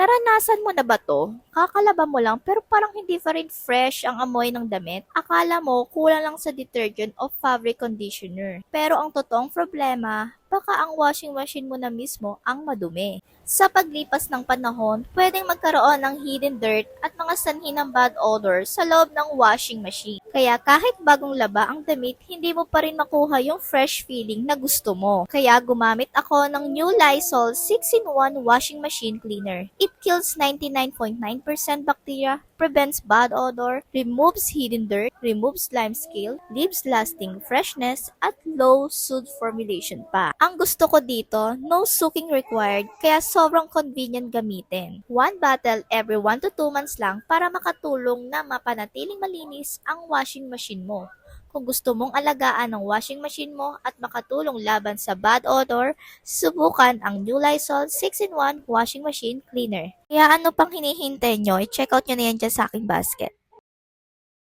Naranasan mo na ba 'to? Kakalaba mo lang pero parang hindi pa rin fresh ang amoy ng damit. Akala mo kulang lang sa detergent o fabric conditioner. Pero ang totoong problema, baka ang washing machine mo na mismo ang madumi. Sa paglipas ng panahon, pwedeng magkaroon ng hidden dirt at mga sanhi ng bad odor sa loob ng washing machine. Kaya kahit bagong laba ang damit, hindi mo pa rin makuha yung fresh feeling na gusto mo. Kaya gumamit ako ng new Lysol 6-in-1 washing machine cleaner. It kills 99.9% bacteria, prevents bad odor, removes hidden dirt, removes slime scale, leaves lasting freshness, at low soot formulation pa. Ang gusto ko dito, no soaking required, kaya sobrang convenient gamitin. One bottle every 1 to 2 months lang para makatulong na mapanatiling malinis ang washing machine mo. Kung gusto mong alagaan ang washing machine mo at makatulong laban sa bad odor, subukan ang new Lysol 6-in-1 washing machine cleaner. Kaya ano pang hinihintay nyo? I-check out nyo na yan dyan sa aking basket.